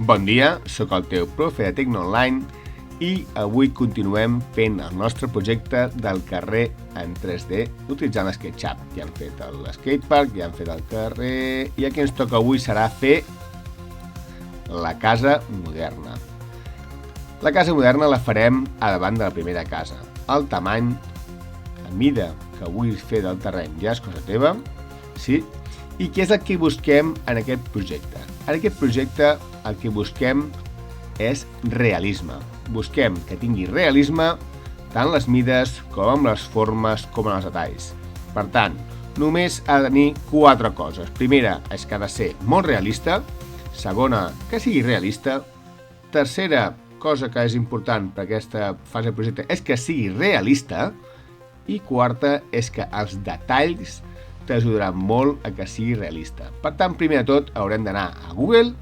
Bon dia, sóc el teu profe de Tecnoonline i avui continuem fent el nostre projecte del carrer en 3D utilitzant SketchUp. Ja hem fet l'skatepark, ja hem fet el carrer i el que ens toca avui serà fer la casa moderna. La casa moderna la farem a davant de la primera casa. El tamany, la mida que vull fer del terreny ja és cosa teva, sí? I què és el que busquem en aquest projecte? En aquest projecte el que busquem és realisme. Busquem que tingui realisme tant les mides com amb les formes com en els detalls. Per tant, només ha de tenir 4 coses. Primera és que ha de ser molt realista. Segona, que sigui realista. Tercera cosa que és important per aquesta fase del projecte és que sigui realista. I quarta és que els detalls t'ajudaran molt a que sigui realista. Per tant, primer de tot haurem d'anar a Google,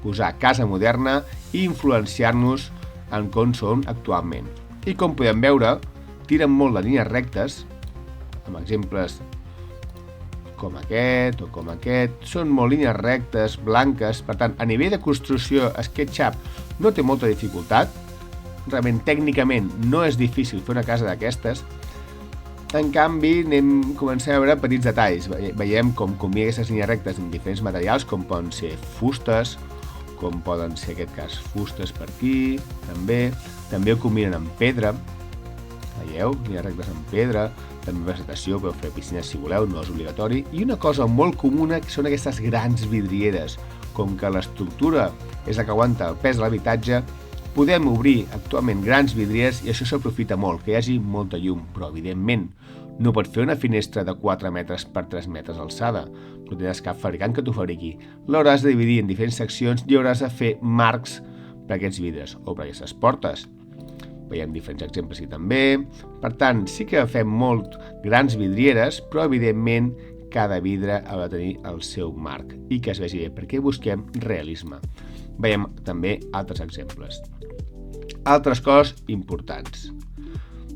posar casa moderna i influenciar-nos en com són actualment. I com podem veure, tiren molt de línies rectes, amb exemples com aquest o com aquest. Són molt línies rectes, blanques, per tant, a nivell de construcció, SketchUp no té molta dificultat. Realment, tècnicament, no és difícil fer una casa d'aquestes. En canvi, comencem a veure petits detalls. Veiem com combina aquestes línies rectes en diferents materials, com poden ser fustes, com poden ser, en aquest cas, fustes per aquí, també ho combinen amb pedra. Veieu? Línies rectes amb pedra, també vegetació, podeu fer piscines si voleu, no és obligatori. I una cosa molt comuna són aquestes grans vidrieres. Com que l'estructura és la que aguanta el pes de l'habitatge, podem obrir actualment grans vidrieres i això s'aprofita molt, que hi hagi molta llum, però evidentment no pots fer una finestra de 4 metres per 3 metres d'alçada. No tindràs cap fabricant que t'ho fabriqui. L'hauràs de dividir en diferents seccions i hauràs de fer marcs per aquests vidres o per aquestes portes. Veiem diferents exemples aquí també. Per tant, sí que fem molt grans vidrieres, però evidentment cada vidre ha de tenir el seu marc i que es vegi bé, perquè busquem realisme. Veiem també altres exemples. Altres coses importants.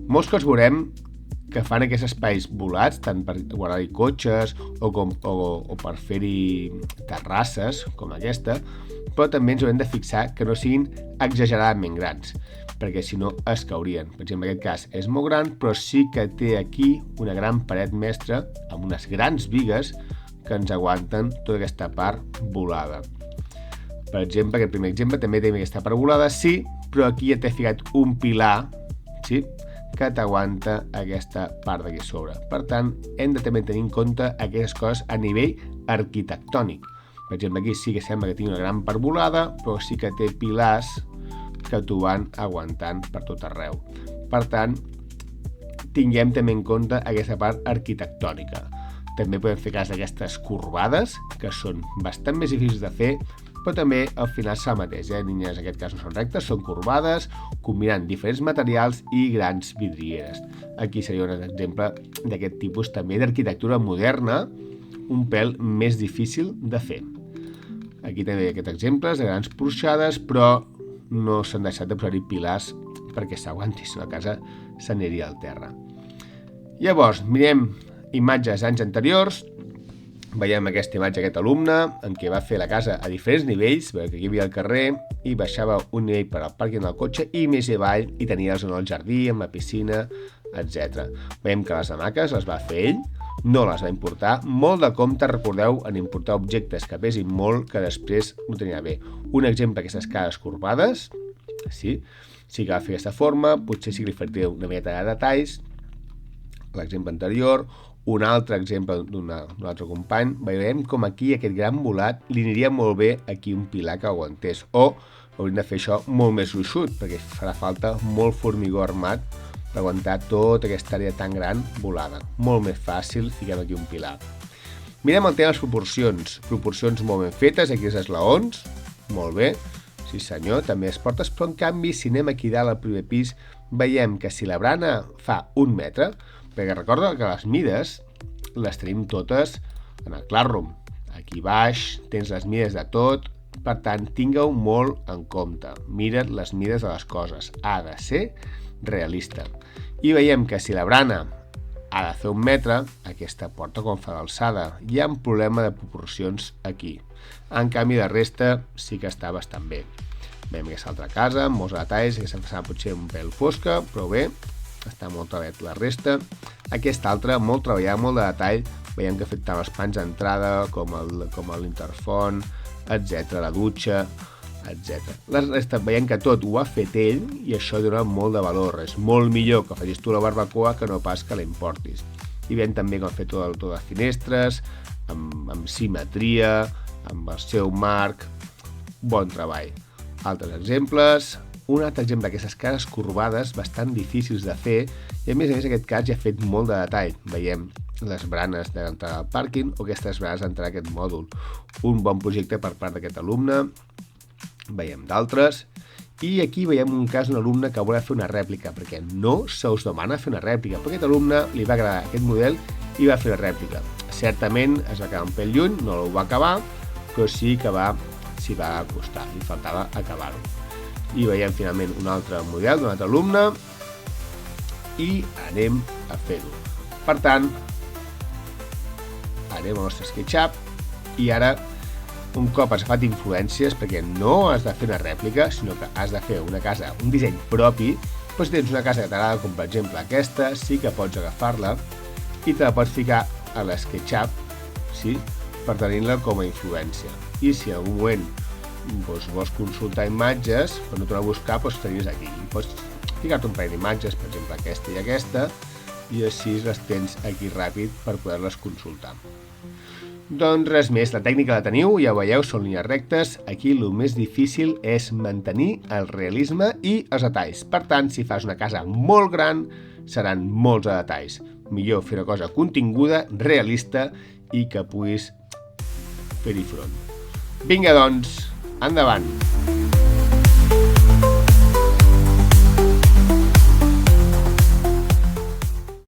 Molts cops veurem que fan aquests espais volats, tant per guardar-hi cotxes o per fer-hi terrasses, com aquesta, però també ens haurem de fixar que no siguin exageradament grans, perquè si no es caurien. Per exemple, en aquest cas és molt gran, però sí que té aquí una gran paret mestra amb unes grans bigues que ens aguanten tota aquesta part volada. Per exemple, aquest primer exemple també té aquesta part volada, sí, però aquí ja t'he ficat un pilar, sí, que t'aguanta aquesta part d'aquí sobre. Per tant, hem de també tenir en compte aquestes coses a nivell arquitectònic. Per exemple, aquí sí que sembla que tingui una gran part volada, però sí que té pilars que t'ho van aguantant per tot arreu. Per tant, tinguem també en compte aquesta part arquitectònica. També podem fer cas d'aquestes corbades, que són bastant més difícils de fer, però també al final serà el mateix. Línies en aquest cas no són rectes, són corbades, combinant diferents materials i grans vidrieres. Aquí seria un exemple d'aquest tipus també d'arquitectura moderna, un pèl més difícil de fer. Aquí també hi ha aquests exemples de grans porxades, però no s'han deixat de posar-hi pilars perquè s'aguanti, si no la casa s'aniria al terra. Llavors, mirem imatges anys anteriors. Veiem aquesta imatge d'aquest alumne en què va fer la casa a diferents nivells, perquè aquí hi havia el carrer i baixava un nivell per al pàrquing del cotxe i més avall i tenia la zona del jardí amb la piscina, etc. Veiem que les hamaques les va fer ell, no les va importar. Molt de compte, recordeu, en importar objectes que pesin molt que després no tenia bé. Un exemple d'aquestes cases corbades, sí que va fer aquesta forma, potser sí que li faria una miqueta de detalls. L'exemple anterior, un altre exemple d'un altre company, veiem com aquí aquest gran volat li aniria molt bé aquí un pilar que aguantés, o hauríem de fer això molt més gruixut, perquè farà falta molt formigó armat per aguantar tota aquesta àrea tan gran volada. Molt més fàcil, fiquem aquí un pilar. Mirem el tema de les proporcions molt ben fetes, aquí els esglaons, molt bé, sí senyor, també les portes, però en canvi si anem aquí dalt al primer pis, veiem que si la barana fa 1 metre, perquè recorda que les mides les tenim totes en el Classroom. Aquí baix tens les mides de tot, per tant, tingueu molt en compte. Mira't les mides de les coses. Ha de ser realista. I veiem que si la barana ha de fer 1 metre, aquesta porta com fa d'alçada. Hi ha un problema de proporcions aquí. En canvi, de resta sí que està bastant bé. Veiem aquesta altra casa, amb molts detalls, aquesta façana potser un pèl fosca, però bé, està molt treballat la resta. Aquesta altra, molt treballada, molt de detall, veiem que ha fet tant els panys d'entrada com l'interfon, etc, la dutxa, etc. La resta veiem que tot ho ha fet ell i això dona molt de valor. És molt millor que facis tu la barbacoa que no pas que la importis. I veiem també com ha fet totes les finestres, amb simetria, amb el seu marc. Bon treball. Altres exemples. Un altre exemple d'aquestes cases corbades bastant difícils de fer i a més en aquest cas ja ha fet molt de detall. Veiem les branes d'entrada al pàrquing o aquestes branes d'entrada a aquest mòdul. Un bon projecte per part d'aquest alumne. Veiem d'altres. I aquí veiem un cas d'un alumne que vol fer una rèplica, perquè no se us demana fer una rèplica, però aquest alumne li va agradar aquest model i va fer la rèplica. Certament es va quedar un pèl lluny, no ho va acabar, però sí que s'hi va acostar, li faltava acabar-ho. I veiem finalment un altre model d'un altre alumne i anem a fer-ho. Per tant, anem al nostre SketchUp i ara, un cop has agafat influències, perquè no has de fer una rèplica, sinó que has de fer una casa, un disseny propi, doncs si tens una casa que t'agrada, com per exemple aquesta, sí que pots agafar-la i te la pots ficar a l'SketchUp, sí? Per tenir-la com a influència. I si en algun moment vols consultar imatges, per no tornar a buscar, doncs tenies aquí. Pots ficar-te un parell d'imatges, per exemple aquesta i aquesta, i així les tens aquí ràpid per poder-les consultar. Doncs res més, la tècnica la teniu, ja ho veieu, són línies rectes. Aquí el més difícil és mantenir el realisme i els detalls. Per tant, si fas una casa molt gran, seran molts de detalls. Millor fer una cosa continguda, realista i que puguis fer-hi front. Vinga, doncs, endavant!